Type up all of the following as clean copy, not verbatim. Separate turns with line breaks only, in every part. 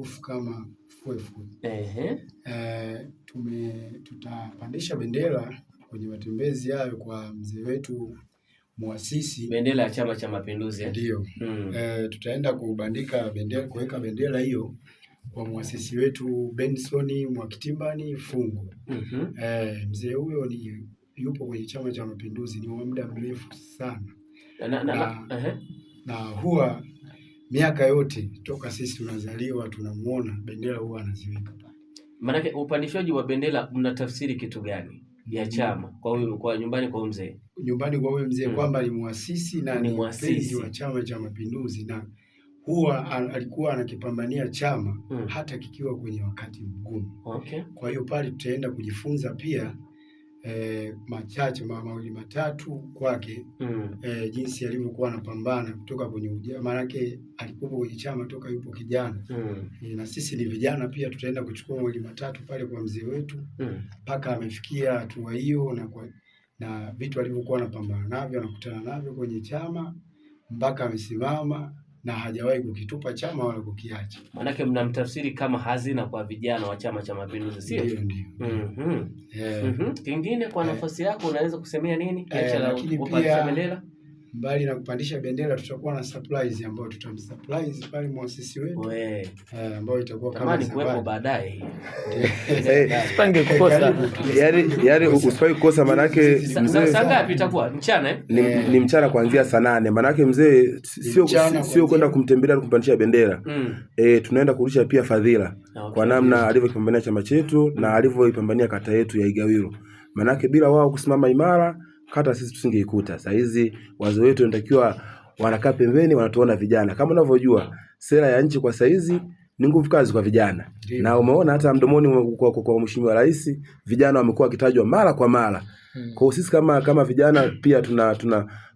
maarufu kama FUEFU. Tutapandisha bendera kwenye matembezi hayo kwa mzee wetu muasisi,
bendera ya Chama cha Mapinduzi.
Ndio. Tutaenda kubandika bendera, kuweka bendera hiyo kwa muasisi wetu Benson Mwakitimbani Fungo. Mzee huyo yupo kwenye Chama cha Mapinduzi ni wa muda mrefu sana. Na huwa miaka yote toka sisi tunazaliwa tunamuona bendera huwa anaziweka.
Maana upandishaji wa bendera mnatafsiri kitu gani ya chama kwa nyumbani kwa mzee?
Nyumbani kwa huyo mzee kwamba ni muasisi na ni mpenzi wa Chama cha Mapinduzi, na huwa alikuwa anakipambania chama hata kikiwa kwenye wakati mgumu. Kwa hiyo pale tutaenda kujifunza pia machache mawili matatu kwake, jinsi alivyokuwa anapambana kutoka kwenye ujana, maana yake alikuwa kwenye chama toka yupo kijana. Na sisi ni vijana pia tutaenda kuchukua mawili matatu pale kwa mzee wetu mpaka amefikia hatua hiyo, na vitu alivyokuwa anapambana navyo anakutana navyo kwenye chama mpaka amesimama na hajawahi kukitupa chama wala kukiacha.
Maanake mnamtafsiri kama hazina kwa vijana wa Chama cha Mapinduzi, sio?
Ndio.
Kingine kwa nafasi yako unaweza kusemea nini?
Lakini pia bendera, mbali na kupandisha bendera tutakuwa na surprise ambayo tutamsurprise pale muasisi wetu, ambayo itakuwa kama
ni kuwepo baadaye.
Usipange kukosa. Yaani usipange kukosa, maana yake mzee
saa ngapi itakuwa? Mchana
ni mchana kuanzia saa 8. Maana yake mzee sio kwenda kumtembelea kumpandisha bendera. Tunaenda kurudisha pia fadhila kwa namna alivyopambania chama chetu na alivyoipambania kata yetu ya Igawilo. Maana yake bila wao kusimama imara kata sisi tusingeikuta. Saa hizi wazee wetu wanatakiwa wanakaa pembeni wanatuona vijana. Kama unavyojua sera ya nchi kwa saa hizi ni nguvu kazi kwa vijana. Na umeona hata mdomoni kwa Mheshimiwa Rais vijana wamekuwa wakitajwa mara kwa mara. Kwa sisi kama vijana pia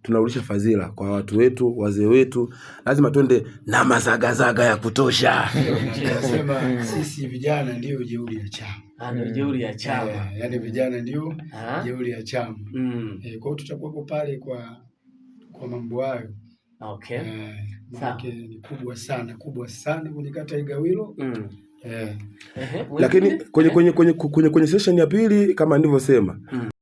tunarudisha fadhila kwa watu wetu, wazee wetu. Lazima twende na mazagazaga ya kutosha.
Tunasema sisi vijana ndio jeuri ya chama.
Ndio jeuri ya chama.
Yaani vijana ndio jeuri ya chama. Kwa hiyo tutakuwa pale kwa mambo hayo. Maana ni kubwa sana kwenye kata ya Igawilo.
Lakini kwenye session ya pili kama nilivyosema